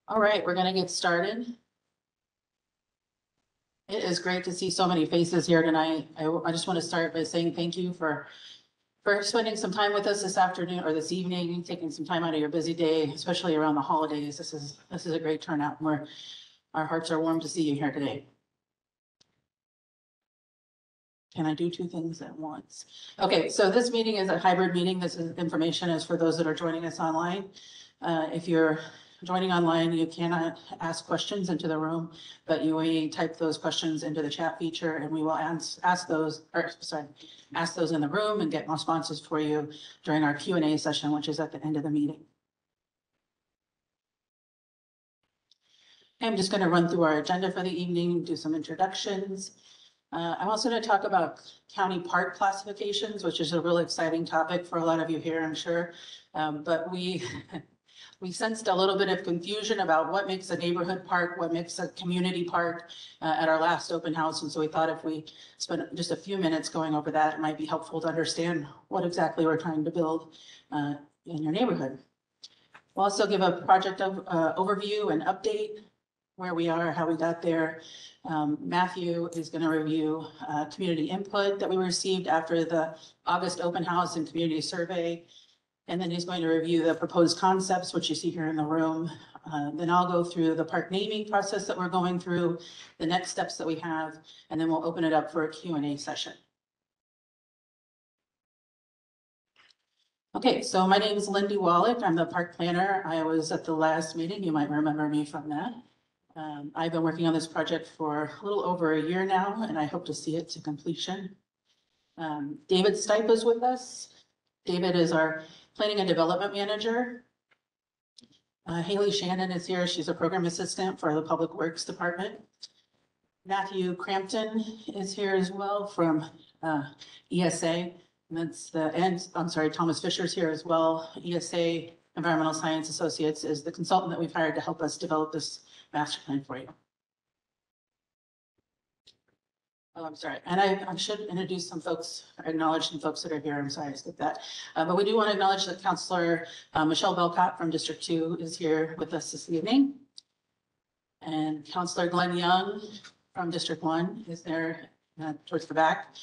All right, we're gonna get started. It is great to see so many faces here tonight. I just want to start by saying thank you for spending some time with us this afternoon or this evening, taking some time out of your busy day, especially around the holidays. This is a great turnout. Our hearts are warm to see you here today. Can I do two things at once? Okay, so this meeting is a hybrid meeting. This information is for those that are joining us online. If you're joining online, you cannot ask questions into the room, but you may type those questions into the chat feature and we will ask those in the room and get responses for you during our Q&A session, which is at the end of the meeting. I'm just going to run through our agenda for the evening, do some introductions. I'm also going to talk about county park classifications, which is a really exciting topic for a lot of you here, I'm sure. But we sensed a little bit of confusion about what makes a neighborhood park, what makes a community park at our last open house. And so we thought if we spent just a few minutes going over that, it might be helpful to understand what exactly we're trying to build in your neighborhood. We'll also give a project overview and update, where we are, how we got there. Matthew is going to review community input that we received after the August open house and community survey. And then he's going to review the proposed concepts, which you see here in the room. Then I'll go through the park naming process that we're going through, the next steps that we have, and then we'll open it up for a Q&A session. Okay, so my name is Lindy Wallach. I'm the park planner. I was at the last meeting. You might remember me from that. I've been working on this project for a little over a year now, and I hope to see it to completion. David Stipe is with us. David is our planning and development manager. Haley Shannon is here. She's a program assistant for the Public Works Department. Matthew Crampton is here as well from ESA. Thomas Fisher's here as well. ESA, Environmental Science Associates, is the consultant that we've hired to help us develop this master plan for you. Oh, I'm sorry. And I should introduce some folks, or acknowledge some folks that are here. I'm sorry I skipped that. But we do want to acknowledge that Councilor Michelle Belcott from District 2 is here with us this evening. And Councilor Glenn Young from District 1 is there towards the back.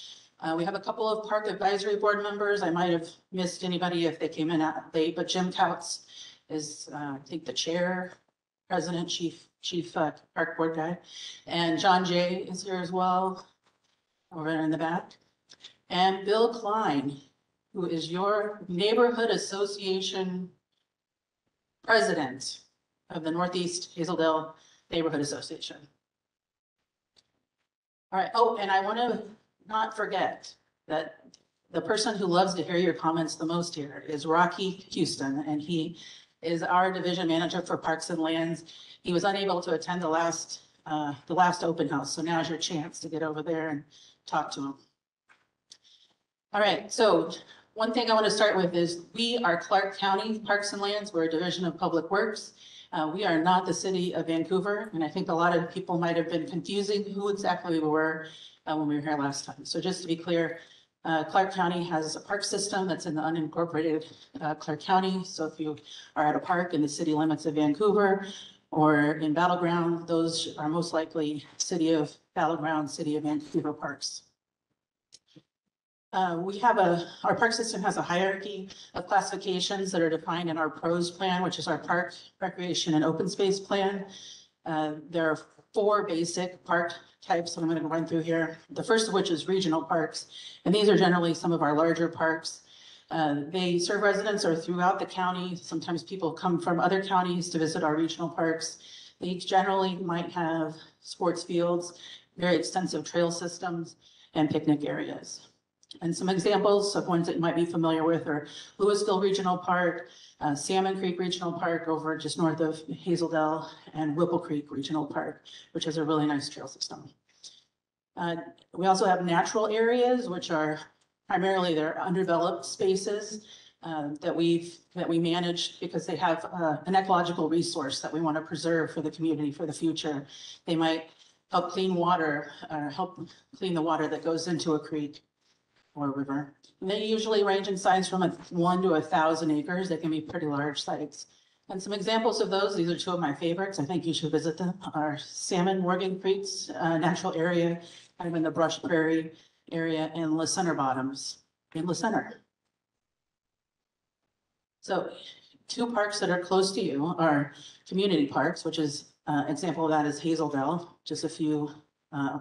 We have a couple of park advisory board members. I might have missed anybody if they came in late, but Jim Couts is, I think, the chair, president, chief park board guy. And John Jay is here as well, over in the back. And Bill Klein, who is your neighborhood association president of the Northeast Hazeldale Neighborhood Association. All right. Oh, and I want to not forget that the person who loves to hear your comments the most here is Rocky Houston, and he is our division manager for Parks and Lands. He was unable to attend the last open house, so now's your chance to get over there and talk to him. All right, so one thing I want to start with is we are Clark County Parks and Lands. We're a division of Public Works. We are not the city of Vancouver, and I think a lot of people might have been confusing who exactly we were when we were here last time. So just to be clear, Clark County has a park system that's in the unincorporated Clark County. So if you are at a park in the city limits of Vancouver or in Battleground, those are most likely City of Battleground, City of Vancouver parks. Our park system has a hierarchy of classifications that are defined in our PROS plan, which is our park, recreation, and open space plan. There are 4 basic park types that I'm going to run through here. The first of which is regional parks, and these are generally some of our larger parks. They serve residents or throughout the county. Sometimes people come from other counties to visit our regional parks. They generally might have sports fields, very extensive trail systems, and picnic areas. And some examples of ones that you might be familiar with are Louisville Regional Park, Salmon Creek Regional Park over just north of Hazeldale, and Whipple Creek Regional Park, which is a really nice trail system. We also have natural areas, which are primarily their undeveloped spaces that we manage because they have an ecological resource that we want to preserve for the community for the future. They might help clean water, or help clean the water that goes into a creek or river. And they usually range in size from 1 to 1,000 acres. They can be pretty large sites. And some examples of those, these are two of my favorites. I think you should visit them, are Salmon Morgan Creek's natural area, kind of in the brush prairie area, and La Center Bottoms in La Center. So two parks that are close to you are community parks, which is example of that is Hazeldale, just a few,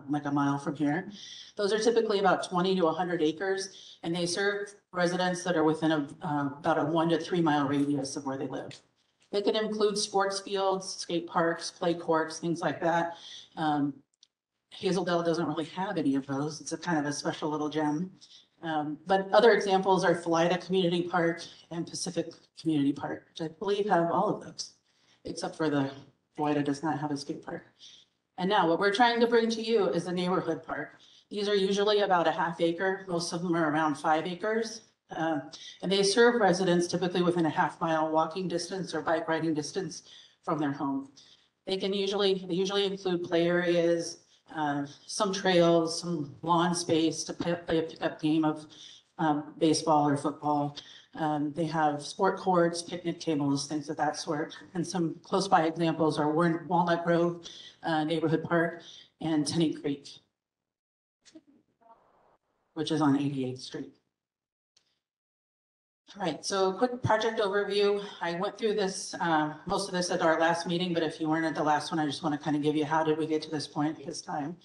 like a mile from here. Those are typically about 20 to 100 acres, and they serve residents that are within about a 1 to 3 mile radius of where they live. They can include sports fields, skate parks, play courts, things like that. Hazeldale doesn't really have any of those. It's a kind of a special little gem. But other examples are Philida Community Park and Pacific Community Park, which I believe have all of those, except for the Philida does not have a skate park. And now what we're trying to bring to you is a neighborhood park. These are usually about a half acre. Most of them are around 5 acres. And they serve residents typically within a half-mile walking distance or bike riding distance from their home. They usually include play areas, some trails, some lawn space to play a pickup game of baseball or football. They have sport courts, picnic tables, things of that sort. And some close by examples are Walnut Grove Neighborhood Park and Tenney Creek, which is on 88th Street. All right, so a quick project overview. I went through this, most of this at our last meeting, but if you weren't at the last one, I just want to kind of give you how did we get to this point this time.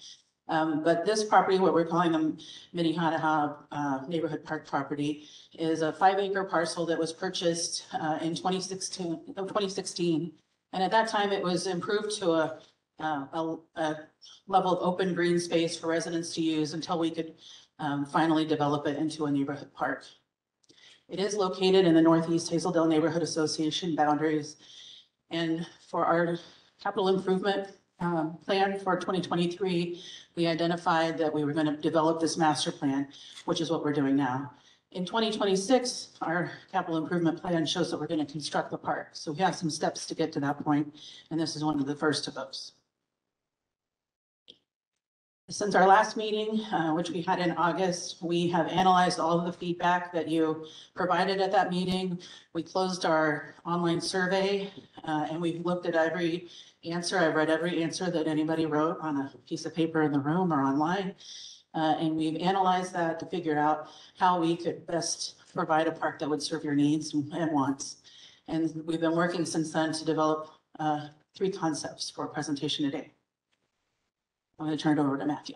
But this property, what we're calling the Minnehaha Neighborhood Park property, is a 5-acre parcel that was purchased in 2016. And at that time, it was improved to a level of open green space for residents to use until we could finally develop it into a neighborhood park. It is located in the Northeast Hazeldale Neighborhood Association boundaries. And for our capital improvement plan for 2023, we identified that we were going to develop this master plan, which is what we're doing now. In 2026, our capital improvement plan shows that we're going to construct the park. So we have some steps to get to that point, and this is one of the first of those. Since our last meeting, which we had in August, we have analyzed all of the feedback that you provided at that meeting. We closed our online survey and we've looked at every answer. I've read every answer that anybody wrote on a piece of paper in the room or online. And we've analyzed that to figure out how we could best provide a park that would serve your needs and wants. And we've been working since then to develop 3 concepts for a presentation today. I'm going to turn it over to Matthew.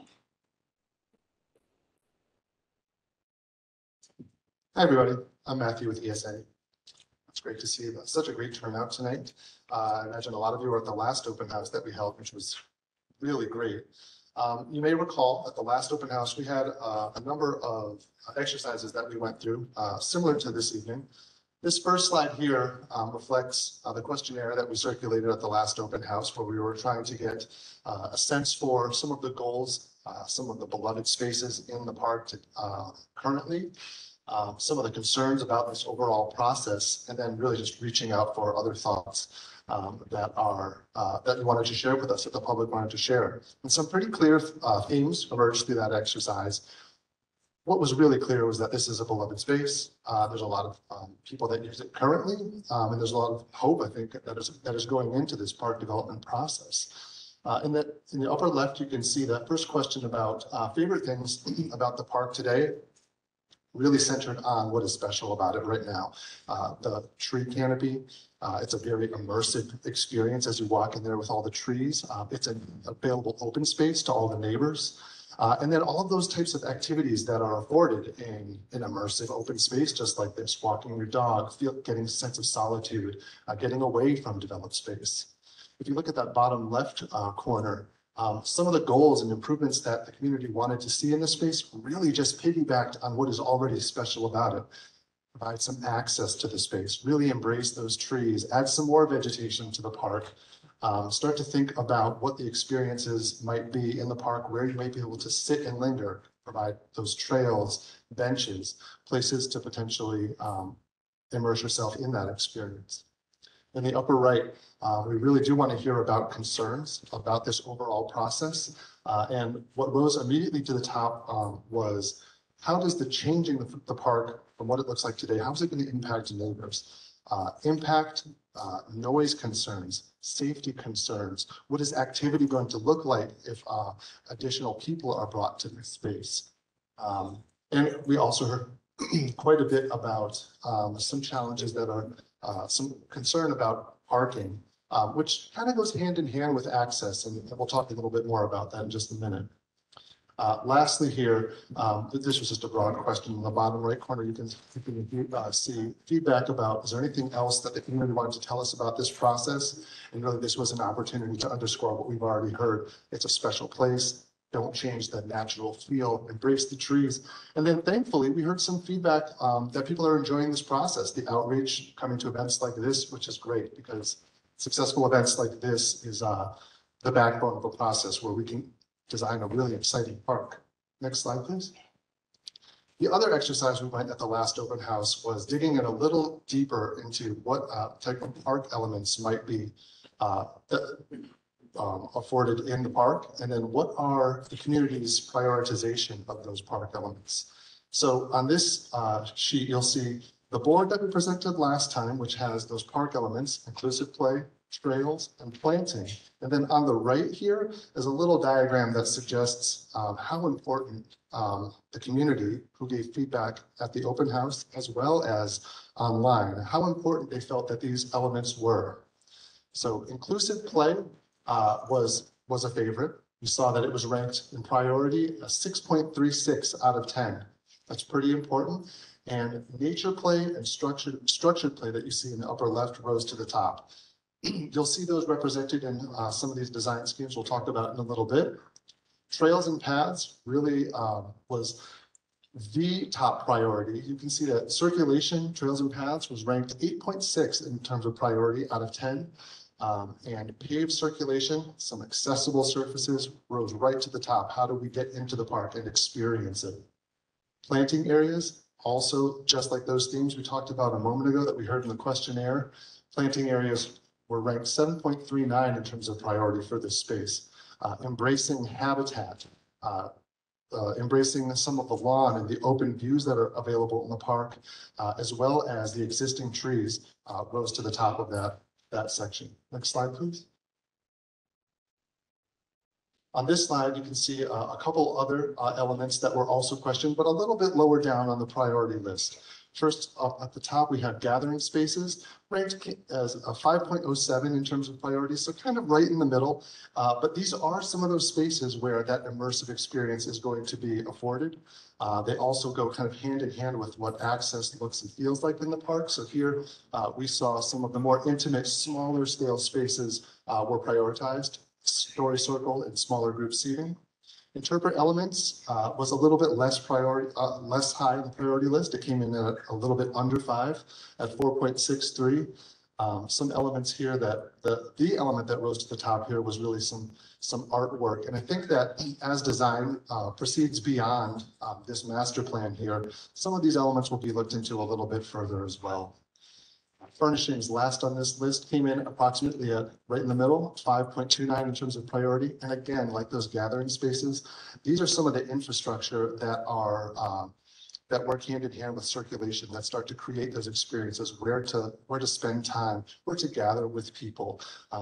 Hi, everybody. I'm Matthew with ESA. It's great to see such a great turnout tonight. I imagine a lot of you were at the last open house that we held, which was really great. You may recall at the last open house, we had a number of exercises that we went through, similar to this evening. This first slide here reflects the questionnaire that we circulated at the last open house, where we were trying to get a sense for some of the goals, some of the beloved spaces in the park currently, some of the concerns about this overall process, and then really just reaching out for other thoughts that you wanted to share with us, that the public wanted to share. And some pretty clear themes emerged through that exercise. What was really clear was that this is a beloved space. There's a lot of people that use it currently, and there's a lot of hope, I think, that is going into this park development process. In the upper left, you can see that first question about favorite things about the park today, really centered on what is special about it right now. The tree canopy, it's a very immersive experience as you walk in there with all the trees. It's an available open space to all the neighbors. And then all of those types of activities that are afforded in an immersive open space, just like this, walking your dog, getting a sense of solitude, getting away from developed space. If you look at that bottom left corner, some of the goals and improvements that the community wanted to see in this space really just piggybacked on what is already special about it. Provide some access to the space, really embrace those trees, add some more vegetation to the park. Start to think about what the experiences might be in the park, where you might be able to sit and linger, provide those trails, benches, places to potentially immerse yourself in that experience. In the upper right, we really do want to hear about concerns about this overall process. And what rose immediately to the top was, how does the changing the park from what it looks like today, how is it going to impact neighbors? impact, noise concerns, safety concerns. What is activity going to look like if additional people are brought to this space? And we also heard quite a bit about some challenges that are some concern about parking, which kind of goes hand in hand with access. And we'll talk a little bit more about that in just a minute. Lastly here, this was just a broad question in the bottom right corner. You can see feedback about, is there anything else that the community wanted to tell us about this process? And really this was an opportunity to underscore what we've already heard. It's a special place. Don't change the natural feel, embrace the trees. And then thankfully, we heard some feedback that people are enjoying this process, the outreach, coming to events like this, which is great because successful events like this is the backbone of a process where we can design a really exciting park. Next slide, please. The other exercise we went at the last open house was digging in a little deeper into what type of park elements might be afforded in the park, and then what are the community's prioritization of those park elements. So on this sheet, you'll see the board that we presented last time, which has those park elements, inclusive play, trails, and planting. And then on the right here is a little diagram that suggests how important the community who gave feedback at the open house as well as online, how important they felt that these elements were. So inclusive play was a favorite. We saw that it was ranked in priority a 6.36 out of 10. That's pretty important. And nature play and structured play that you see in the upper left rose to the top. You'll see those represented in some of these design schemes we'll talk about in a little bit. Trails and paths really was the top priority. You can see that circulation, trails and paths was ranked 8.6 in terms of priority out of 10. And paved circulation, some accessible surfaces rose right to the top. How do we get into the park and experience it? Planting areas, also just like those themes we talked about a moment ago that we heard in the questionnaire, planting areas were ranked 7.39 in terms of priority for this space. Embracing habitat, embracing some of the lawn and the open views that are available in the park, as well as the existing trees, rose to the top of that section. Next slide, please. On this slide, you can see a couple other elements that were also questioned, but a little bit lower down on the priority list. First, up at the top, we have gathering spaces, ranked as a 5.07 in terms of priority, so kind of right in the middle. But these are some of those spaces where that immersive experience is going to be afforded. They also go kind of hand in hand with what access looks and feels like in the park. So here we saw some of the more intimate, smaller scale spaces were prioritized, story circle and smaller group seating. Interpret elements was a little bit less high in the priority list. It came in at a little bit under 5 at 4.63. Some elements here that the element that rose to the top here was really some artwork. And I think that as design proceeds beyond this master plan here, some of these elements will be looked into a little bit further as well. Furnishings last on this list came in approximately at right in the middle, 5.29 in terms of priority. And again, like those gathering spaces, these are some of the infrastructure that are that work hand in hand with circulation, that start to create those experiences, where to spend time, where to gather with people.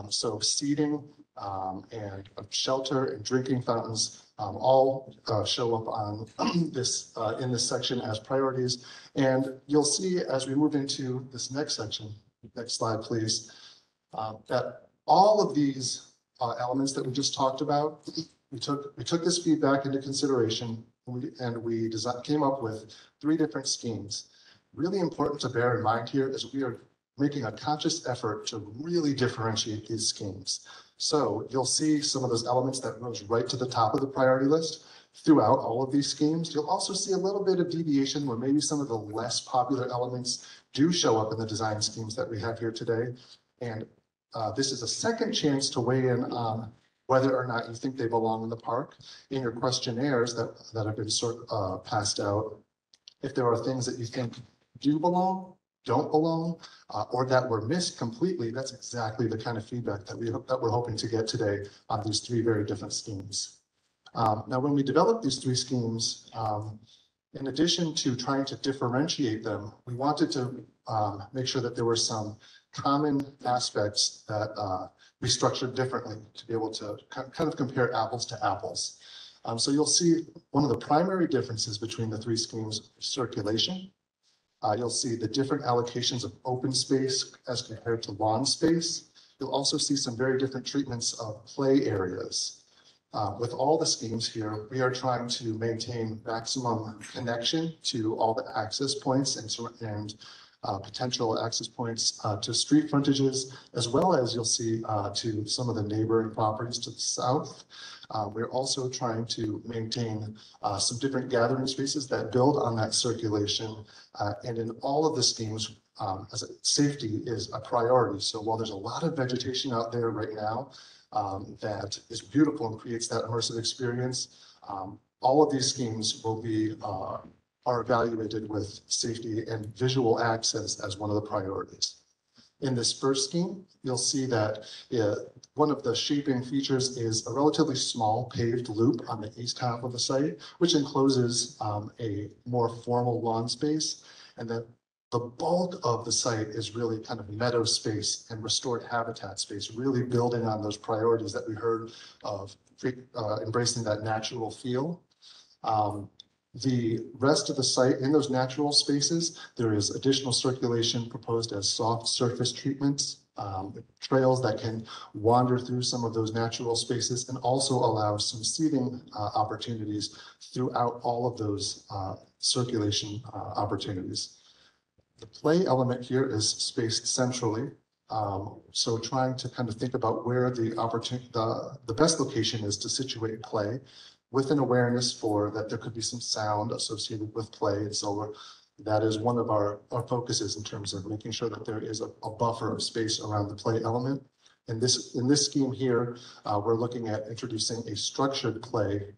So seating and shelter and drinking fountains all show up on this in this section as priorities. And you'll see as we move into this next section, next slide, please, that all of these elements that we just talked about, we took this feedback into consideration, and we came up with 3 different schemes. Really important to bear in mind here is we are making a conscious effort to really differentiate these schemes. So you'll see some of those elements that rose right to the top of the priority list throughout all of these schemes. You'll also see a little bit of deviation where maybe some of the less popular elements do show up in the design schemes that we have here today. And this is a second chance to weigh in on whether or not you think they belong in the park. In your questionnaires that have been passed out, if there are things that you think do belong, don't belong, or that were missed completely, that's exactly the kind of feedback that we're hoping to get today on these 3 very different schemes. Now, when we developed these 3 schemes, In addition to trying to differentiate them, we wanted to make sure that there were some common aspects that we structured differently to be able to kind of compare apples to apples. So you'll see one of the primary differences between the three schemes: circulation. You'll see the different allocations of open space as compared to lawn space. You'll also see some very different treatments of play areas. With all the schemes here, we are trying to maintain maximum connection to all the access points and potential access points to street frontages, as well as you'll see to some of the neighboring properties to the south. We're also trying to maintain some different gathering spaces that build on that circulation. And in all of the schemes, safety is a priority. So while there's a lot of vegetation out there right now, that is beautiful and creates that immersive experience, all of these schemes will be are evaluated with safety and visual access as one of the priorities. In this first scheme, you'll see that one of the shaping features is a relatively small paved loop on the east half of the site, which encloses a more formal lawn space. And then the bulk of the site is really kind of meadow space and restored habitat space, really building on those priorities that we heard of embracing that natural feel. The rest of the site, in those natural spaces, there is additional circulation proposed as soft surface treatments, trails that can wander through some of those natural spaces, and also allow some seating opportunities throughout all of those circulation opportunities. The play element here is spaced centrally. So trying to kind of think about where the best location is to situate play, with an awareness for that there could be some sound associated with play. And so that is one of our focuses in terms of making sure that there is a buffer of space around the play element. In this scheme here, we're looking at introducing a structured play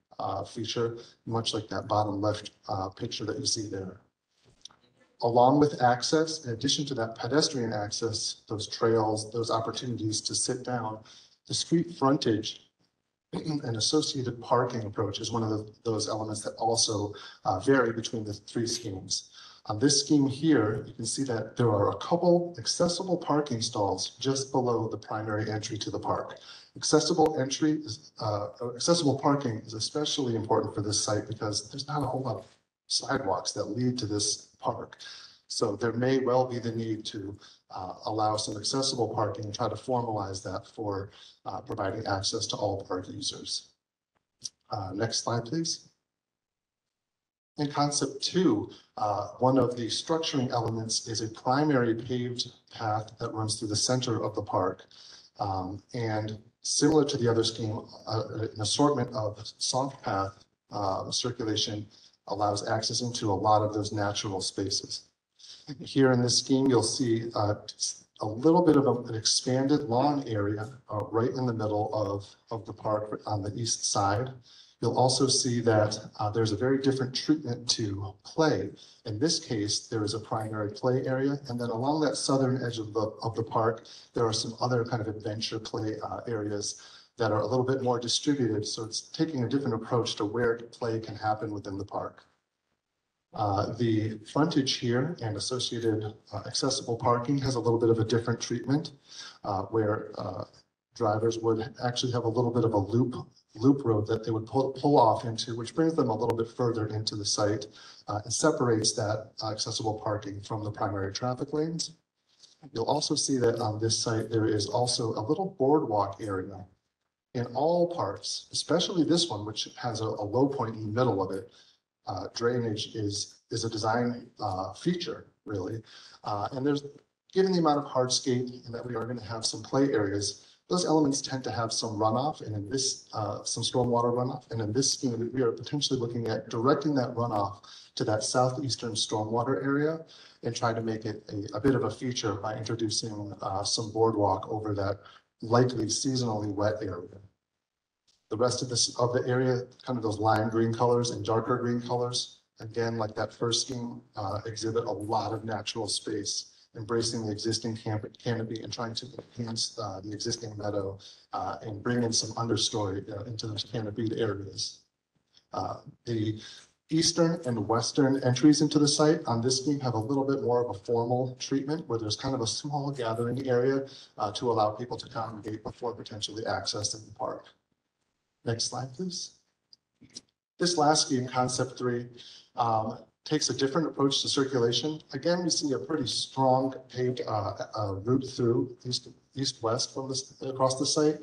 feature, much like that bottom left picture that you see there. Along with access, in addition to that pedestrian access, those trails, those opportunities to sit down, the street frontage and associated parking approach is one of those elements that also vary between the three schemes. On this scheme here, you can see that there are a couple accessible parking stalls just below the primary entry to the park. Accessible parking is especially important for this site because there's not a whole lot of sidewalks that lead to this park. So there may well be the need to allow some accessible parking and try to formalize that for providing access to all park users. Next slide, please. In concept 2, one of the structuring elements is a primary paved path that runs through the center of the park. And similar to the other scheme, an assortment of soft path circulation allows access into a lot of those natural spaces. Here in this scheme, you'll see a little bit of an expanded lawn area right in the middle of the park on the east side. You'll also see that there's a very different treatment to play. In this case, there is a primary play area, and then along that southern edge of the park, there are some other kind of adventure play areas that are a little bit more distributed. So it's taking a different approach to where play can happen within the park. The frontage here and associated accessible parking has a little bit of a different treatment where drivers would actually have a little bit of a loop road that they would pull off into, which brings them a little bit further into the site and separates that accessible parking from the primary traffic lanes. You'll also see that on this site, there is also a little boardwalk area. In all parks, especially this one, which has a low point in the middle of it, drainage is a design feature, really. And given the amount of hardscape and that we are going to have some play areas, those elements tend to have some runoff, and in this, some stormwater runoff. And in this scheme, we are potentially looking at directing that runoff to that southeastern stormwater area and trying to make it a bit of a feature by introducing some boardwalk over that likely seasonally wet area. The rest of the area, kind of those lime green colors and darker green colors, again, like that first scheme, exhibit a lot of natural space, embracing the existing canopy and trying to enhance the existing meadow and bring in some understory into those canopied areas. The eastern and western entries into the site on this scheme have a little bit more of a formal treatment where there's kind of a small gathering area to allow people to congregate before potentially accessing the park. Next slide, please. This last scheme, concept 3, takes a different approach to circulation. Again, we see a pretty strong paved route through east-west from this across the site.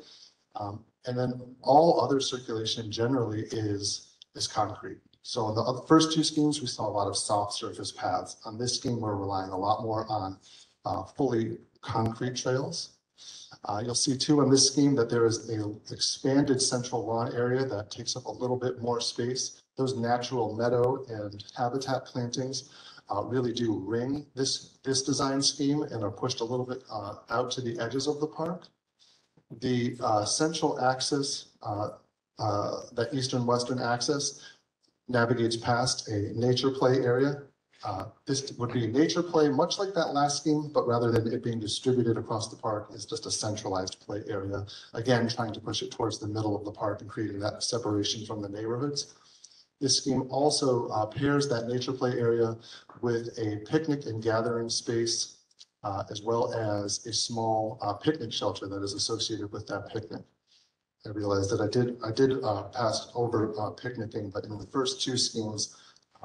And then all other circulation generally is concrete. So in the first 2 schemes, we saw a lot of soft surface paths. On this scheme, we're relying a lot more on fully concrete trails. You'll see too in this scheme that there is an expanded central lawn area that takes up a little bit more space. Those natural meadow and habitat plantings really do ring this design scheme and are pushed a little bit out to the edges of the park. The central axis, that eastern-western axis, navigates past a nature play area. This would be nature play, much like that last scheme, but rather than it being distributed across the park, it's just a centralized play area. Again, trying to push it towards the middle of the park and creating that separation from the neighborhoods. This scheme also pairs that nature play area with a picnic and gathering space, as well as a small picnic shelter that is associated with that picnic. I realized that I did pass over picnicking, but in the first 2 schemes,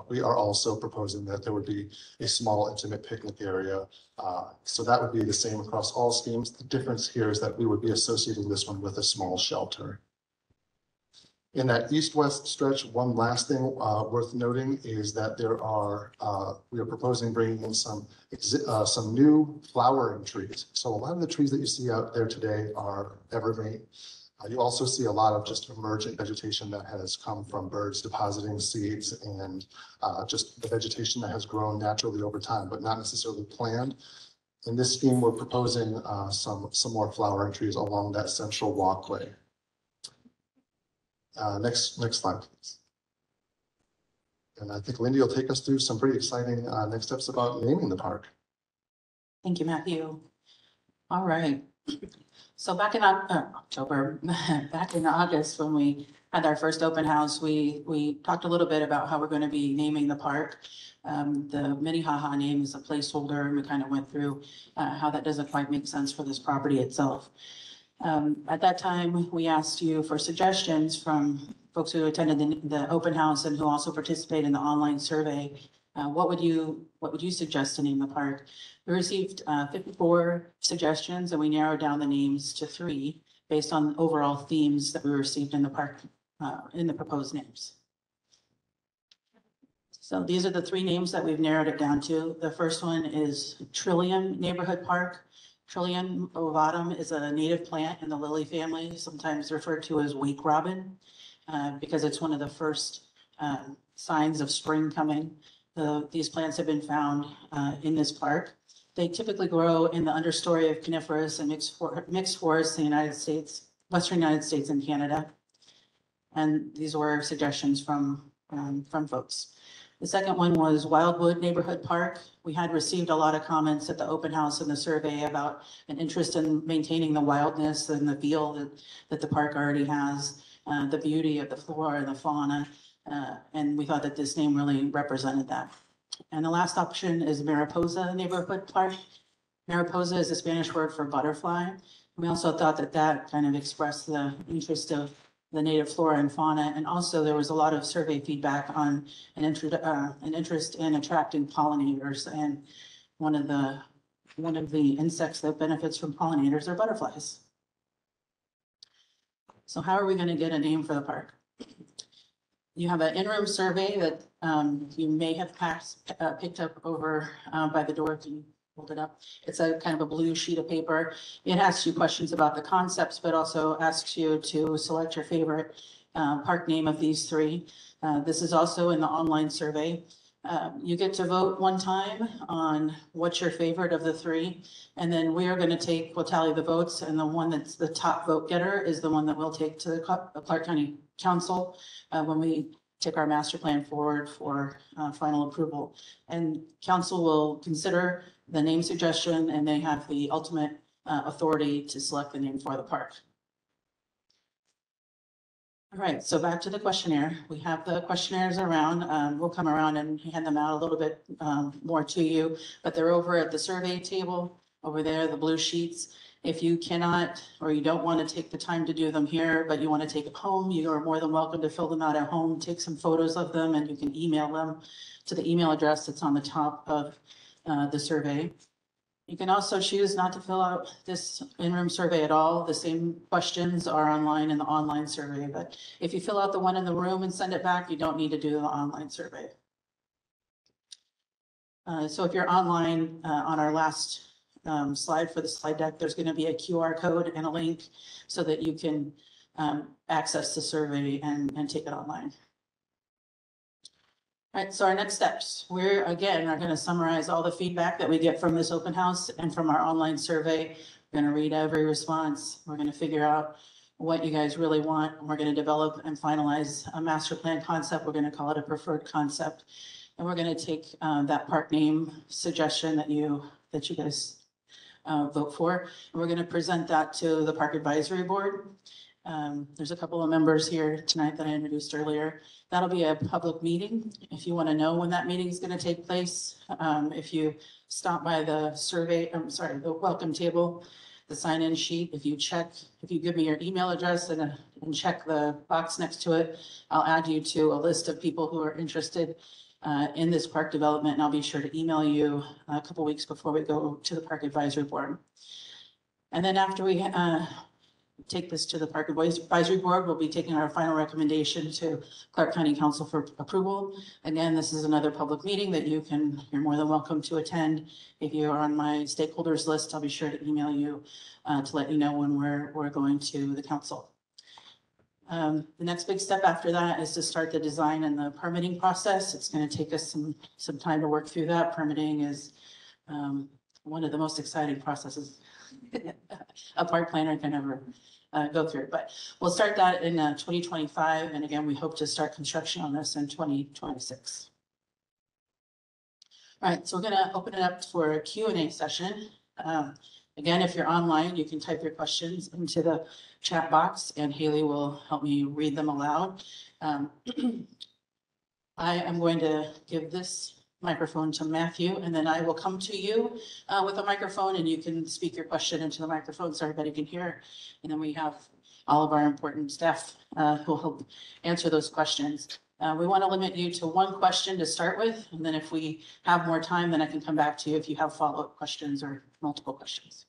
we are also proposing that there would be a small intimate picnic area. So that would be the same across all schemes. The difference here is that we would be associating this one with a small shelter. In that east-west stretch, one last thing worth noting is that we are proposing bringing in some new flowering trees. So a lot of the trees that you see out there today are evergreen. You also see a lot of just emergent vegetation that has come from birds depositing seeds and just the vegetation that has grown naturally over time, but not necessarily planned. In this scheme, we're proposing some more flowering trees along that central walkway. Next slide, please. And I think Lindy will take us through some pretty exciting next steps about naming the park. Thank you, Matthew. All right. So back in October, back in August, when we had our first open house, we talked a little bit about how we're going to be naming the park. The Minnehaha name is a placeholder, and we kind of went through how that doesn't quite make sense for this property itself. At that time, we asked you for suggestions from folks who attended the open house and who also participated in the online survey. What would you suggest to name the park? We received 54 suggestions, and we narrowed down the names to 3 based on overall themes that we received in the park, in the proposed names. So these are the 3 names that we've narrowed it down to. The first one is Trillium Neighborhood Park. Trillium ovatum is a native plant in the lily family, sometimes referred to as wake robin, because it's one of the first signs of spring coming. These plants have been found in this park. They typically grow in the understory of coniferous and mixed forests in the United States, Western United States and Canada. And these were suggestions from folks. The second one was Wildwood Neighborhood Park. We had received a lot of comments at the open house and the survey about an interest in maintaining the wildness and the feel that the park already has, the beauty of the flora and the fauna. And we thought that this name really represented that. And the last option is Mariposa Neighborhood Park. Mariposa is a Spanish word for butterfly. We also thought that that kind of expressed the interest of the native flora and fauna. And also there was a lot of survey feedback on an interest in attracting pollinators. And one of the insects that benefits from pollinators are butterflies. So how are we going to get a name for the park? You have an interim survey that you may have picked up over by the door. Can you hold it up? It's a kind of a blue sheet of paper. It asks you questions about the concepts, but also asks you to select your favorite park name of these 3. This is also in the online survey. You get to vote one time on what's your favorite of the 3. And then we are going to we'll tally the votes, and the one that's the top vote getter is the one that we'll take to the Clark County Council when we take our master plan forward for final approval. And council will consider the name suggestion, and they have the ultimate authority to select the name for the park. All right, so back to the questionnaire. We have the questionnaires around. We'll come around and hand them out a little bit more to you, but they're over at the survey table over there, the blue sheets. If you cannot, or you don't want to take the time to do them here, but you want to take it home, you are more than welcome to fill them out at home, take some photos of them, and you can email them to the email address that's on the top of the survey. You can also choose not to fill out this in-room survey at all. The same questions are online in the online survey, but if you fill out the one in the room and send it back, you don't need to do the online survey. So if you're online, on our last slide for the slide deck, there's going to be a QR code and a link so that you can access the survey and take it online. All right, so our next steps, we're again are going to summarize all the feedback that we get from this open house and from our online survey. We're going to read every response. We're going to figure out what you guys really want. We're going to develop and finalize a master plan concept. We're going to call it a preferred concept. And we're going to take that park name suggestion that you guys vote for. And we're going to present that to the Park Advisory Board. There's a couple of members here tonight that I introduced earlier. That'll be a public meeting. If you want to know when that meeting is going to take place, if you stop by the survey, the welcome table, the sign-in sheet, if you give me your email address and check the box next to it, I'll add you to a list of people who are interested in this park development, and I'll be sure to email you a couple weeks before we go to the Park Advisory Board. And then after we take this to the Park Advisory Board, we'll be taking our final recommendation to Clark County Council for approval. Again, this is another public meeting that you're more than welcome to attend. If you are on my stakeholders list, I'll be sure to email you to let you know when we're going to the council. The next big step after that is to start the design and the permitting process. It's going to take us some time to work through that. Permitting is one of the most exciting processes a park planner can ever go through. But we'll start that in 2025. And again, we hope to start construction on this in 2026. All right, so we're going to open it up for a Q&A session. Again, if you're online, you can type your questions into the chat box and Haley will help me read them aloud. I am going to give this microphone to Matthew, and then I will come to you with a microphone and you can speak your question into the microphone so everybody can hear. And then we have all of our important staff who will help answer those questions. We want to limit you to one question to start with, and then if we have more time, then I can come back to you if you have follow-up questions or multiple questions.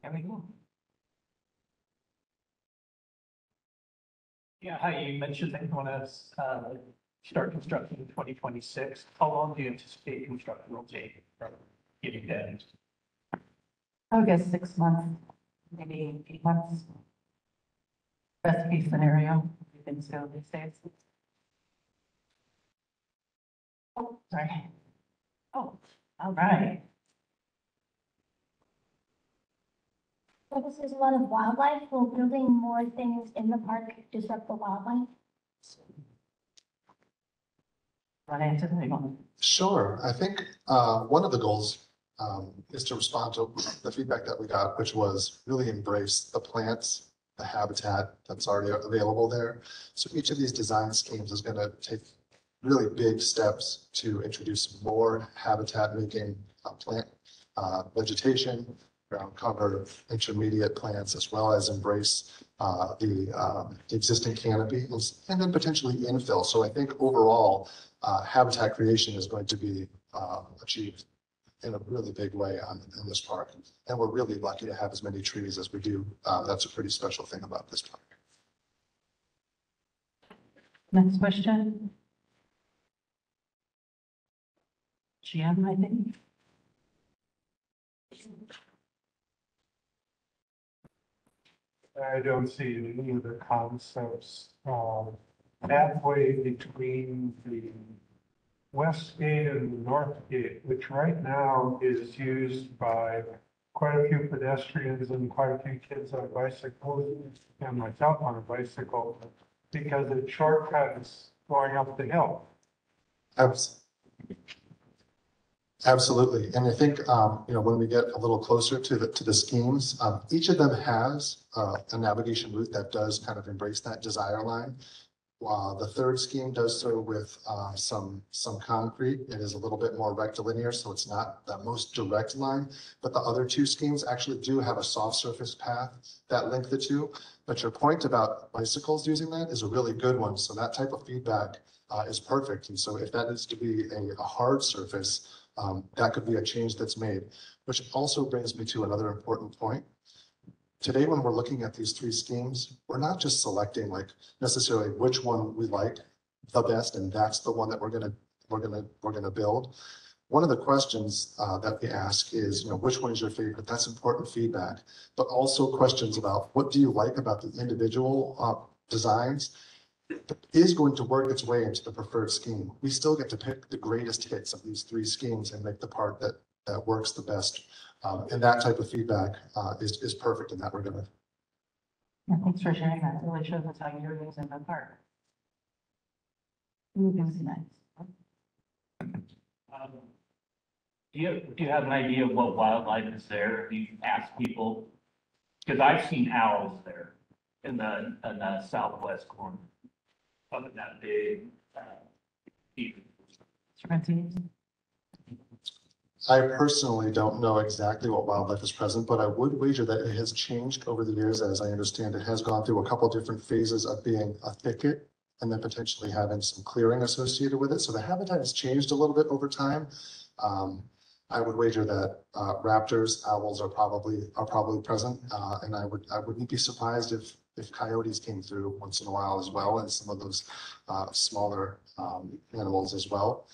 There we go. Yeah, hi, you mentioned that you want to start construction in 2026. How long do you anticipate construction will take from getting that? I would guess 6 months, maybe 8 months. Best case scenario, if things go these days. Oh, sorry. Oh, all right. So this is a lot of wildlife. Will building more things in the park disrupt the wildlife? Want to answer that? Sure. I think one of the goals is to respond to the feedback that we got, which was really embrace the plants, the habitat that's already available there. So each of these design schemes is going to take really big steps to introduce more habitat making plant vegetation, ground cover, intermediate plants, as well as embrace the existing canopy and then potentially infill. So I think overall habitat creation is going to be achieved in a really big way in this park. And we're really lucky to have as many trees as we do. That's a pretty special thing about this park. Next question. Jim, I think. I don't see any of the concepts halfway between the west gate and the north gate, which right now is used by quite a few pedestrians and quite a few kids on bicycles and myself on a bicycle because it shortcuts going up the hill. Absolutely. And I think, when we get a little closer to the schemes, each of them has a navigation route that does kind of embrace that desire line. The third scheme does so with some concrete. It is a little bit more rectilinear, so it's not the most direct line. But the other two schemes actually do have a soft surface path that link the two. But your point about bicycles using that is a really good one. So that type of feedback is perfect. And so if that is to be a hard surface, that could be a change that's made, which also brings me to another important point. Today, when we're looking at these three schemes, we're not just selecting like necessarily which one we like the best, and that's the one that we're gonna build. One of the questions that we ask is, which one is your favorite? That's important feedback, but also questions about what do you like about the individual designs is going to work its way into the preferred scheme. We still get to pick the greatest hits of these three schemes and make the part that works the best. And that type of feedback is perfect in that regard. Yeah, thanks for sharing that. It really shows us how you're using the park. Ooh, it was nice. Do you have an idea of what wildlife is there? Have you asked people? Because I've seen owls there in the southwest corner. Other than that big, even. Serpentines. I personally don't know exactly what wildlife is present, but I would wager that it has changed over the years. As I understand, it has gone through a couple of different phases of being a thicket and then potentially having some clearing associated with it. So the habitat has changed a little bit over time. I would wager that raptors, owls are probably present, and I wouldn't be surprised if coyotes came through once in a while as well, and some of those smaller animals as well.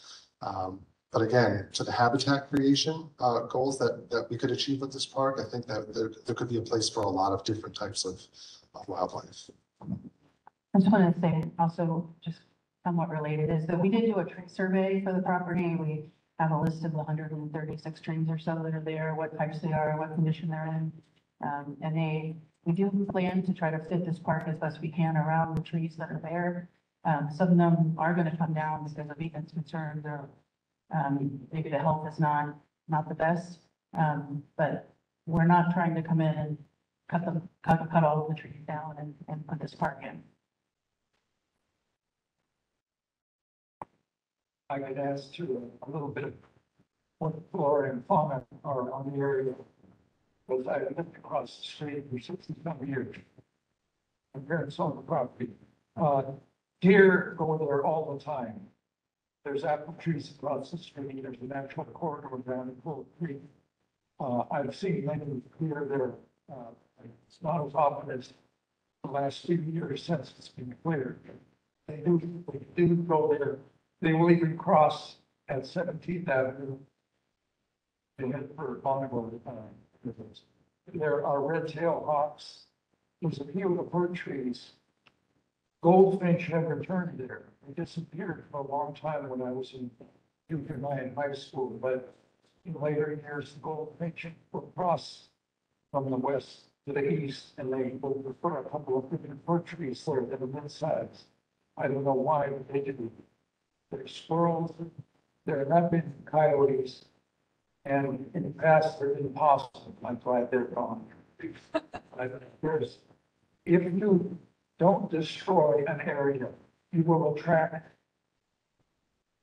But again, to the habitat creation goals that we could achieve with this park, I think that there could be a place for a lot of different types of wildlife. I just want to say also, just somewhat related, is that we did do a tree survey for the property. We have a list of the 136 trees or so that are there, what types they are, what condition they're in. And we do plan to try to fit this park as best we can around the trees that are there. Some of them are going to come down because of maintenance concerns, or maybe the health is not the best. But we're not trying to come in and cut all of the trees down and put this park in. I could ask to a little bit of what flora and fauna are on the area. Because I lived across the street for 60-some years. My parents owned the property. Deer go there all the time. There's apple trees across the street. There's a natural corridor down in Full Creek. I've seen many deer there. It's not as often as the last few years since it's been cleared. They do go there. They will even cross at 17th Avenue. They head for Bonneville. There are red-tailed hawks. There's a few of the fir trees. Goldfinch have returned there. They disappeared for a long time when I was in junior high and high school, but in later years, the goldfinch will cross from the west to the east, and they will prefer a couple of different fir trees there that are mid-size. I don't know why, but they do. There's squirrels, there have not been coyotes, and in the past, there have been possums. I'm glad they're gone. If you don't destroy an area, you will attract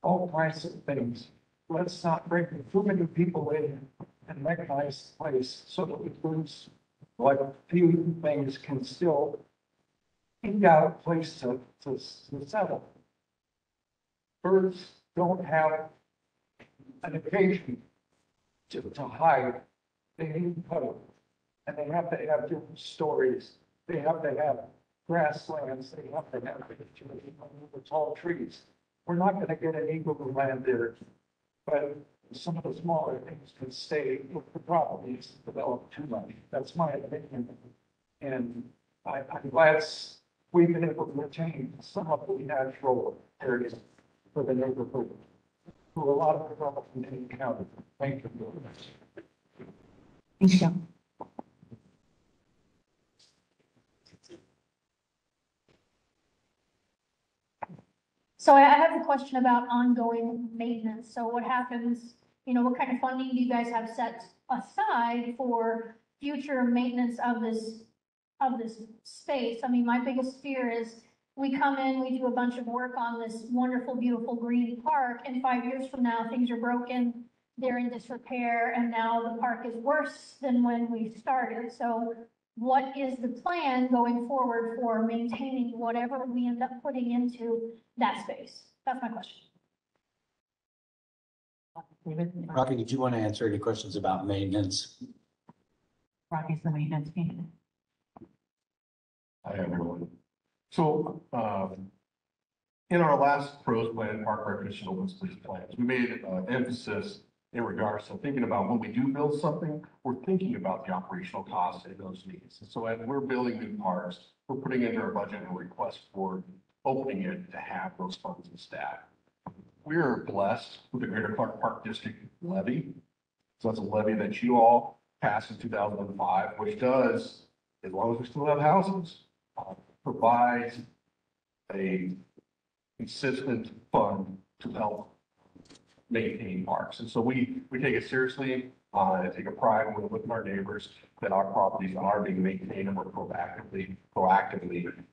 all kinds of things. Let's not bring too many people in and mechanize the place so that we lose like a few things can still eke out a place to settle. Birds don't have an occasion to hide. They need cover. And they have to have different stories. They have to have grasslands. They have to have the tall trees. We're not going to get an eagle to land there, but some of the smaller things can stay if the properties develop too much. That's my opinion. And I'm glad we've been able to retain some of the natural areas for the neighborhood through a lot of development in the county. Thank you. Thank you. So I have a question about ongoing maintenance. So what happens, what kind of funding do you guys have set aside for future maintenance of this space? I mean, my biggest fear is we come in, we do a bunch of work on this wonderful, beautiful green park, and 5 years from now, things are broken, they're in disrepair, and now the park is worse than when we started. So what is the plan going forward for maintaining whatever we end up putting into that space? That's my question. David? Rocky, did you want to answer any questions about maintenance? Rocky's the maintenance man. Hi, everyone. So, in our last pros plan, park recreation open space plans, we made emphasis in regards to thinking about when we do build something, we're thinking about the operational costs and those needs. And so as we're building new parks, we're putting into our budget a request for opening it to have those funds and staff. We are blessed with the Greater Clark Park District levy. So that's a levy that you all passed in 2005, which does, as long as we still have houses, provides a consistent fund to help maintain parks. And so we take it seriously, take a pride when we look at our neighbors that our properties are being maintained and we're proactively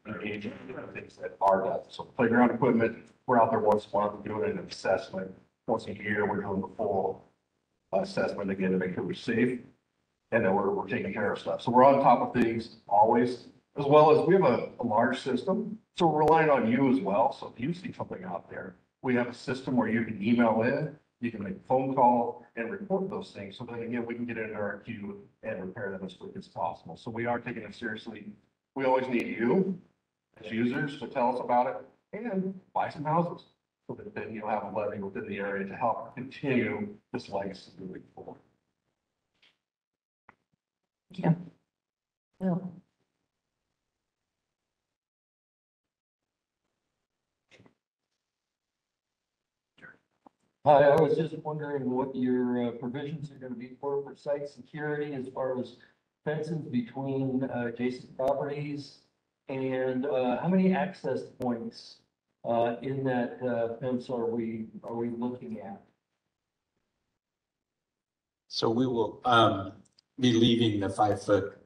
engaging in the things that are done. So playground equipment, we're out there once a month doing an assessment. Once a year, we're doing the full assessment again to make sure we're safe. And then we're taking care of stuff. So we're on top of things always, as well as we have a large system. So we're relying on you as well. So if you see something out there, we have a system where you can email in, you can make a phone call and report those things. So then again, we can get into our queue and repair them as quick as possible. So we are taking it seriously. We always need you as users to tell us about it and buy some houses. So that then you'll have a levy within the area to help continue this legacy moving forward. Yeah. Bill? Hi, I was just wondering what your provisions are going to be for site security as far as fences between adjacent properties, and how many access points in that fence are we looking at? So we will be leaving the 5-foot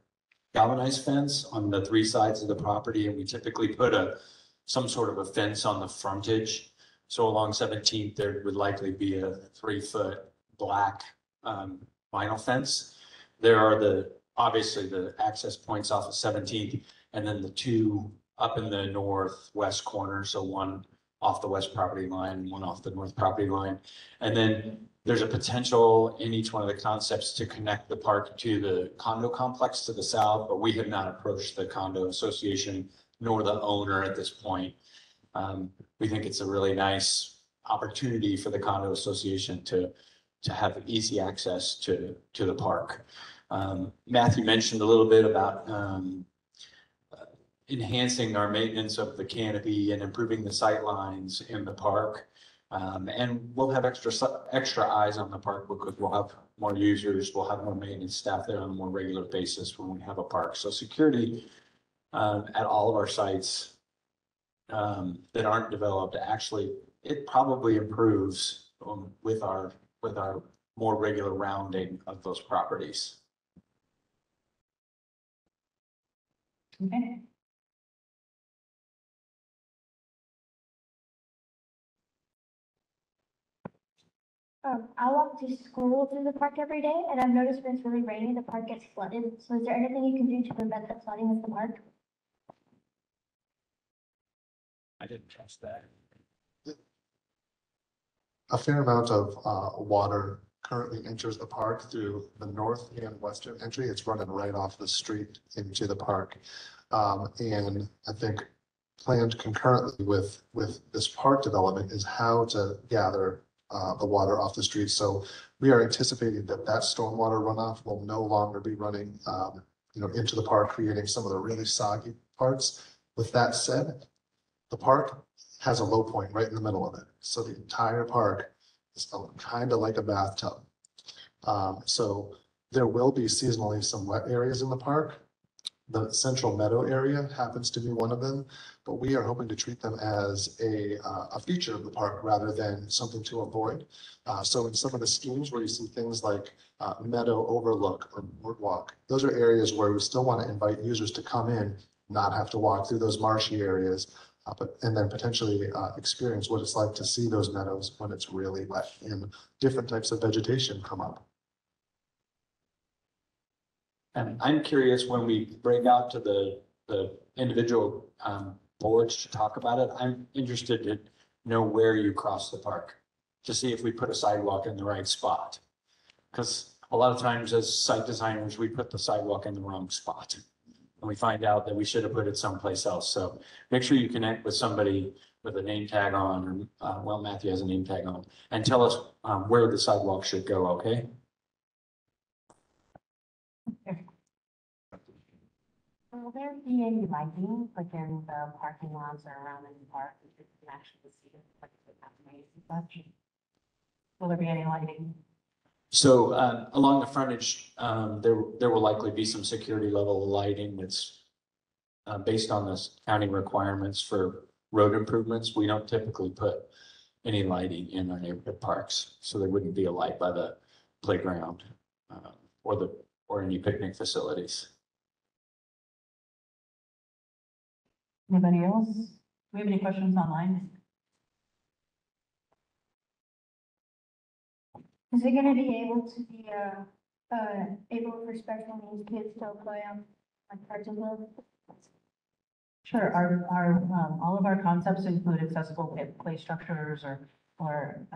galvanized fence on the 3 sides of the property, and we typically put some sort of a fence on the frontage. So along 17th, there would likely be a 3-foot black vinyl fence. There are obviously the access points off of 17th, and then the 2 up in the northwest corner. So one off the west property line, one off the north property line. And then there's a potential in each one of the concepts to connect the park to the condo complex to the south, but we have not approached the condo association nor the owner at this point. We think it's a really nice opportunity for the condo association to have easy access to the park. Matthew mentioned a little bit about enhancing our maintenance of the canopy and improving the sight lines in the park. And we'll have extra eyes on the park because we'll have more users, we'll have more maintenance staff there on a more regular basis when we have a park. So security at all of our sites that aren't developed, actually, it probably improves with our more regular rounding of those properties. Okay. I walk to school through the park every day, and I've noticed when it's really raining, the park gets flooded. So is there anything you can do to prevent the flooding of the park? I didn't trust that. A fair amount of water currently enters the park through the north and western entry. It's running right off the street into the park. And I think planned concurrently with this park development is how to gather the water off the street. So we are anticipating that stormwater runoff will no longer be running into the park, creating some of the really soggy parts. With that said, the park has a low point right in the middle of it. So the entire park is kind of like a bathtub. So there will be seasonally some wet areas in the park. The Central Meadow area happens to be one of them, but we are hoping to treat them as a feature of the park rather than something to avoid. So in some of the schemes where you see things like meadow overlook or boardwalk, those are areas where we still want to invite users to come in, not have to walk through those marshy areas, and then potentially experience what it's like to see those meadows when it's really wet and different types of vegetation come up. And I'm curious, when we break out to the individual boards to talk about it, I'm interested to know where you cross the park to see if we put a sidewalk in the right spot. Because a lot of times as site designers, we put the sidewalk in the wrong spot. And we find out that we should have put it someplace else. So make sure you connect with somebody with a name tag on, or well, Matthew has a name tag on, and tell us where the sidewalk should go, okay? Will there be any lighting, like in the parking lots or around in the park, that you can actually see it, like the pathways and such? Will there be any lighting? So along the frontage, there will likely be some security level lighting that's based on the county requirements for road improvements. We don't typically put any lighting in our neighborhood parks, so there wouldn't be a light by the playground or any picnic facilities. Anybody else? Do we have any questions online? Is it gonna be able to be, able for special needs kids to play on, like, parts of the? Sure, all of our concepts include accessible play structures or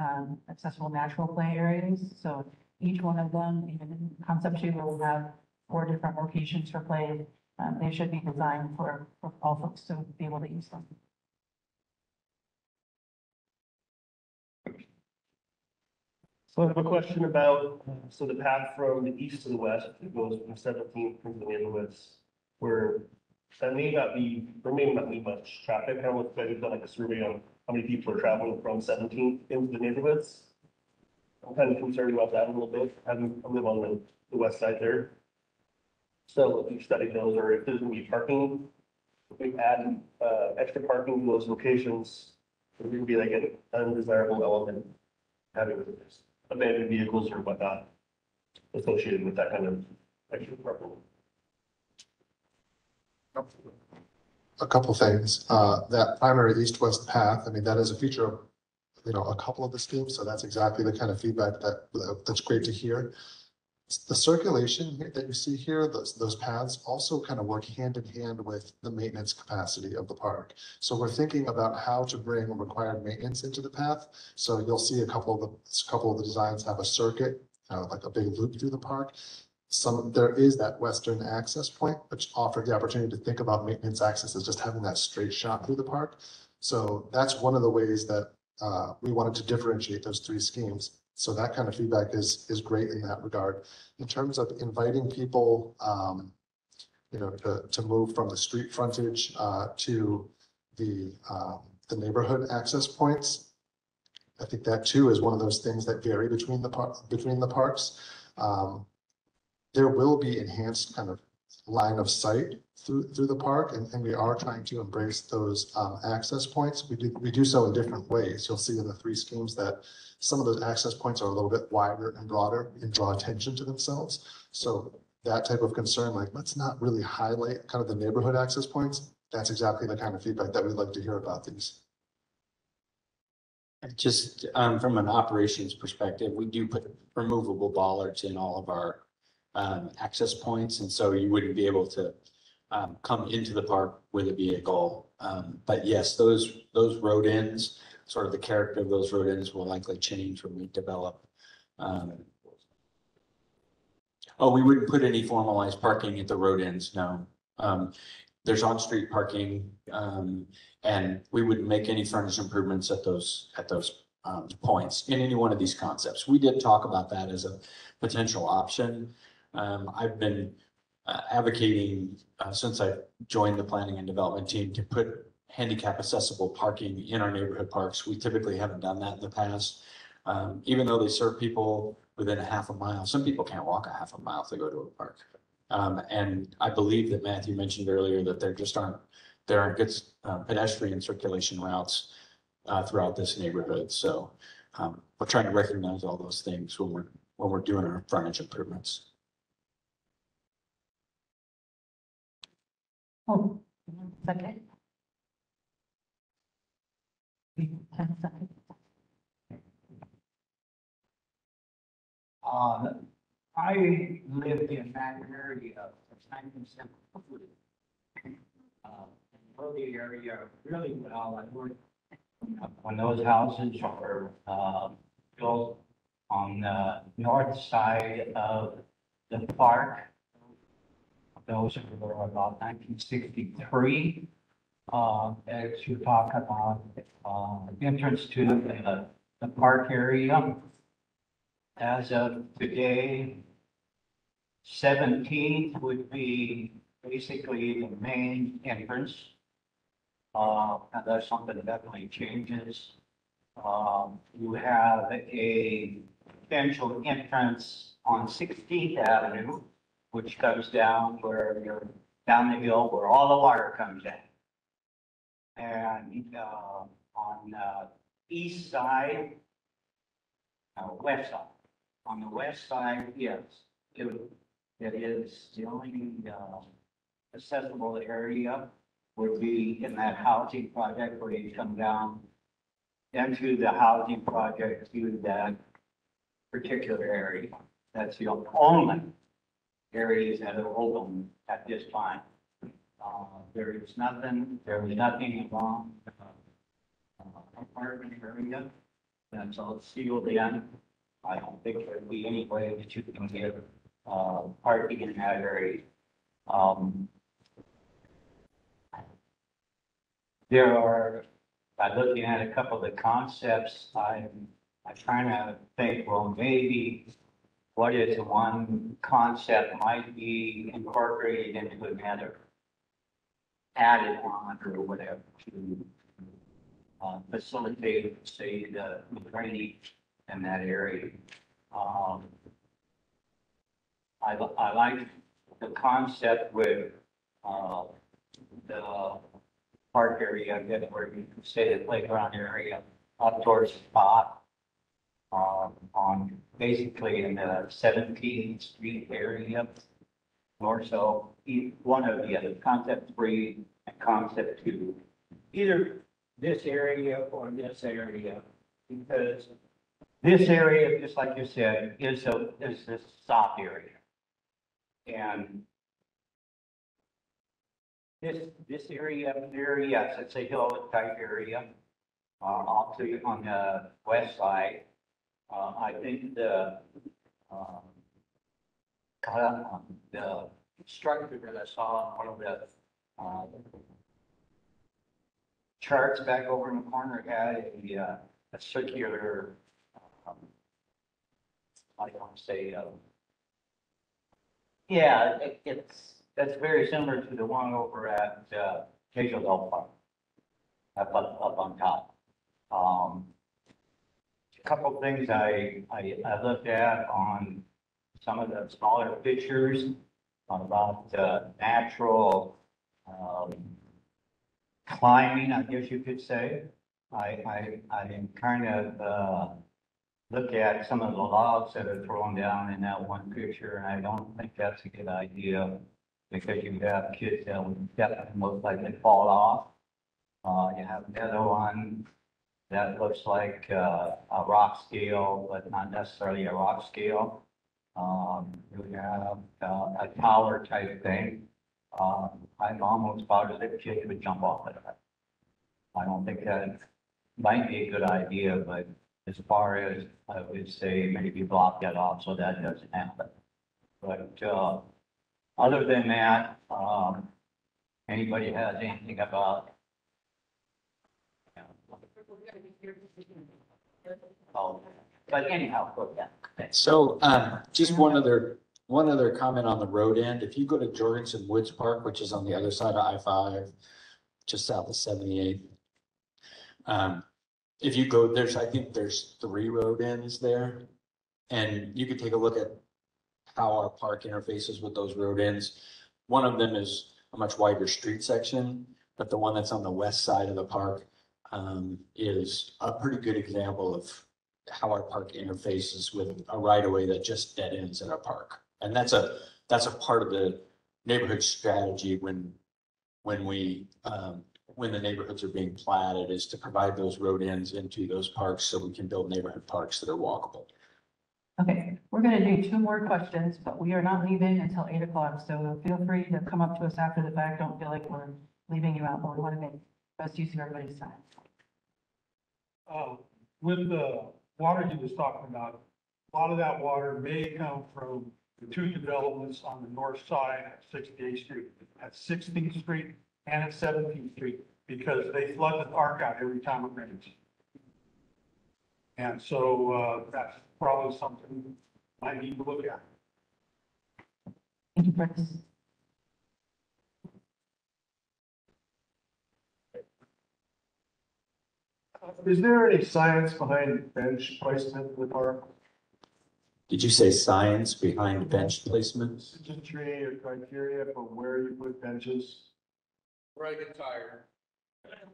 accessible natural play areas. So each one of them, even in concept two, will have 4 different locations for play. They should be designed for all folks to be able to use them. So I have a question about, so the path from the east to the west, it goes from 17th into the neighborhoods, where that may not be, there may not be much traffic. I don't know if you've done like a survey on how many people are traveling from 17th into the neighborhoods. I'm kind of concerned about that a little bit. I live on the west side there. So if you study those, or if there's gonna be parking, if we add extra parking to those locations, it would be like an undesirable element, having abandoned vehicles or whatnot associated with that kind of extra parking. A couple things, that primary east-west path, I mean, that is a feature of, a couple of the schemes, so that's exactly the kind of feedback that's great to hear. The circulation that you see here, those paths also kind of work hand in hand with the maintenance capacity of the park. So we're thinking about how to bring required maintenance into the path. So you'll see a couple of the designs have a circuit, like a big loop through the park. There is that western access point, which offered the opportunity to think about maintenance access as just having that straight shot through the park. So that's one of the ways that we wanted to differentiate those 3 schemes. So that kind of feedback is great in that regard. In terms of inviting people, to move from the street frontage to the neighborhood access points, I think that too is one of those things that vary between the parks. There will be enhanced kind of line of sight through the park, and we are trying to embrace those access points. We do so in different ways. You'll see in the 3 schemes that some of those access points are a little bit wider and broader and draw attention to themselves. So that type of concern, like, let's not really highlight kind of the neighborhood access points. That's exactly the kind of feedback that we'd like to hear about these. Just from an operations perspective, we do put removable bollards in all of our access points, and so you wouldn't be able to come into the park with a vehicle. But yes, those road ends, sort of the character of those road ends will likely change when we develop. We wouldn't put any formalized parking at the road ends, no. There's on-street parking, and we wouldn't make any frontage improvements at those points in any one of these concepts. We did talk about that as a potential option. I've been advocating since I joined the planning and development team to put handicap accessible parking in our neighborhood parks. We typically haven't done that in the past. Even though they serve people within a half a mile, some people can't walk a half a mile to go to a park. And I believe that Matthew mentioned earlier that there aren't good pedestrian circulation routes throughout this neighborhood. So we're trying to recognize all those things when we're doing our frontage improvements. Oh, 1 second. 10 seconds. I lived in that area for 1970. Know the area really well. I worked when those houses were built on the north side of the park. Those were about 1963. As you talk about entrance to the park area. As of today, 17th would be basically the main entrance. Unless something definitely changes. You have a potential entrance on 16th Avenue, which comes down where you're down the hill where all the water comes in. And on the east side, west side. On the west side, yes, it is the only accessible area would be in that housing project where you come down into the housing project to that particular area. That's the only areas that are open at this time. There is nothing wrong apartment area. That's all sealed in. I don't think there'd be any way that you can get parking in that area. There are, by looking at a couple of the concepts, I'm trying to think, well, maybe what is one concept might be incorporated into another, added on or whatever to facilitate, say, the drainage in that area. I like the concept with the park area, I guess, where you can say the playground area up towards the spot on basically in the 17th Street area. Or so one of the other, concept 3 and concept 2, either this area or this area, because this area, just like you said, is this soft area. And this area up there, yes, it's a hill type area. Also on the west side, I think the structure that I saw on one of the charts back over in the corner had a circular, I don't want to say, yeah, that's very similar to the one over at Hazel Park, up on top. A couple things I looked at on some of the smaller pictures about natural climbing, I guess you could say. I kind of look at some of the logs that are thrown down in that one picture, and I don't think that's a good idea because you have kids that would definitely most likely fall off. You have another one that looks like a rock scale, but not necessarily a rock scale. You have a tower type thing. I'm almost positive kids would jump off of that. I don't think that might be a good idea, but as far as I would say, maybe block that off so that doesn't happen. But other than that, anybody has anything about? Oh, but anyhow, go ahead. So just one other comment on the road end. If you go to Jorgensen Woods Park, which is on the other side of I-5, just south of 78th. If you go, I think there's 3 road ends there. And you could take a look at how our park interfaces with those road ends. One of them is a much wider street section, but the one that's on the west side of the park is a pretty good example of how our park interfaces with a right of way that just dead ends in our park. And that's a part of the neighborhood strategy when the neighborhoods are being platted, is to provide those road ends into those parks so we can build neighborhood parks that are walkable. Okay, we're gonna do 2 more questions, but we are not leaving until 8 o'clock, so feel free to come up to us after the fact. Don't feel like we're leaving you out, but we want to make best use of everybody's time. With the water you was talking about, a lot of that water may come from the 2 developments on the north side at 68th Street, at 16th Street and at 17th Street, because they flood the park out every time it rains. And so, that's probably something I need to look at. Thank you, Chris. Is there any science behind bench placement in the park? Did you say science behind bench placement? Symmetry or criteria for where you put benches? Where I get tired.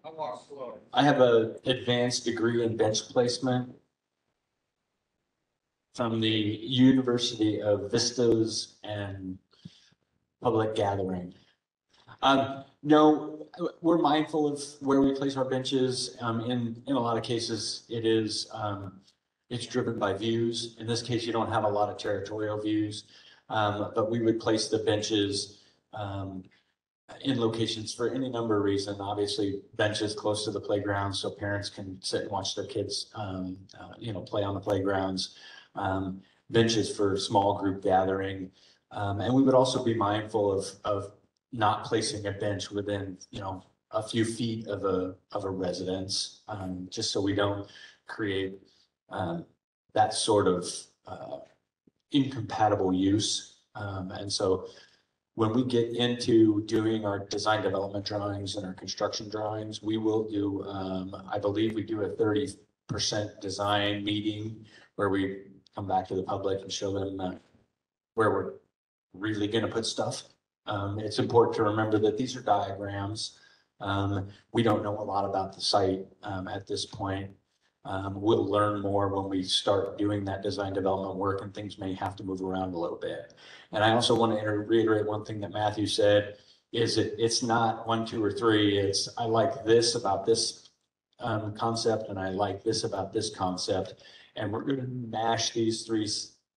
I walk slow. I have an advanced degree in bench placement from the University of Vistas and Public Gathering. No, we're mindful of where we place our benches. In a lot of cases, it's driven by views. In this case, you don't have a lot of territorial views, but we would place the benches in locations for any number of reasons. Obviously, benches close to the playground so parents can sit and watch their kids, play on the playgrounds. Benches for small group gathering. And we would also be mindful of not placing a bench within, a few feet of a residence, just so we don't create that sort of incompatible use. And so when we get into doing our design development drawings and our construction drawings, we will do, I believe we do a 30% design meeting where we come back to the public and show them where we're really going to put stuff. It's important to remember that these are diagrams. We don't know a lot about the site at this point. We'll learn more when we start doing that design development work, and things may have to move around a little bit. And I also want to reiterate one thing that Matthew said, is it's not 1, 2, or 3. It's, I like this about this concept, and I like this about this concept. And we're going to mash these 3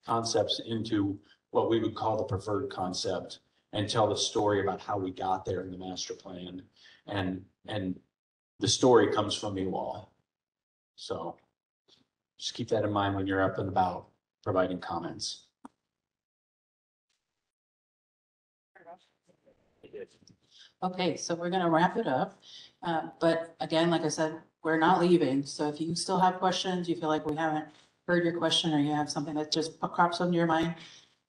concepts into what we would call the preferred concept and tell the story about how we got there in the master plan. And the story comes from you all. So just keep that in mind when you're up and about providing comments. Okay, so we're gonna wrap it up. But again, like I said, we're not leaving. So if you still have questions, you feel like we haven't heard your question, or you have something that just crops into your mind,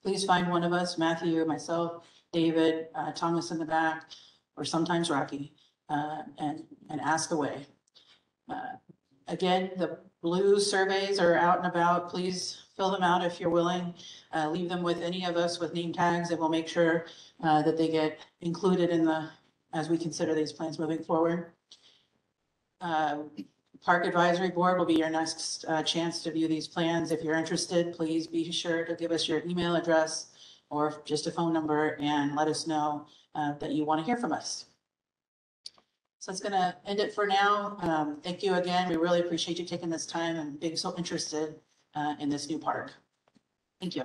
please find one of us, Matthew, myself, David, Thomas in the back, or sometimes Rocky, and ask away. Again, the blue surveys are out and about. Please fill them out if you're willing. Leave them with any of us with name tags, and we'll make sure that they get included in as we consider these plans moving forward. Park Advisory Board will be your next chance to view these plans. If you're interested, please be sure to give us your email address or just a phone number and let us know that you want to hear from us. So it's going to end it for now. Thank you again. We really appreciate you taking this time and being so interested in this new park. Thank you.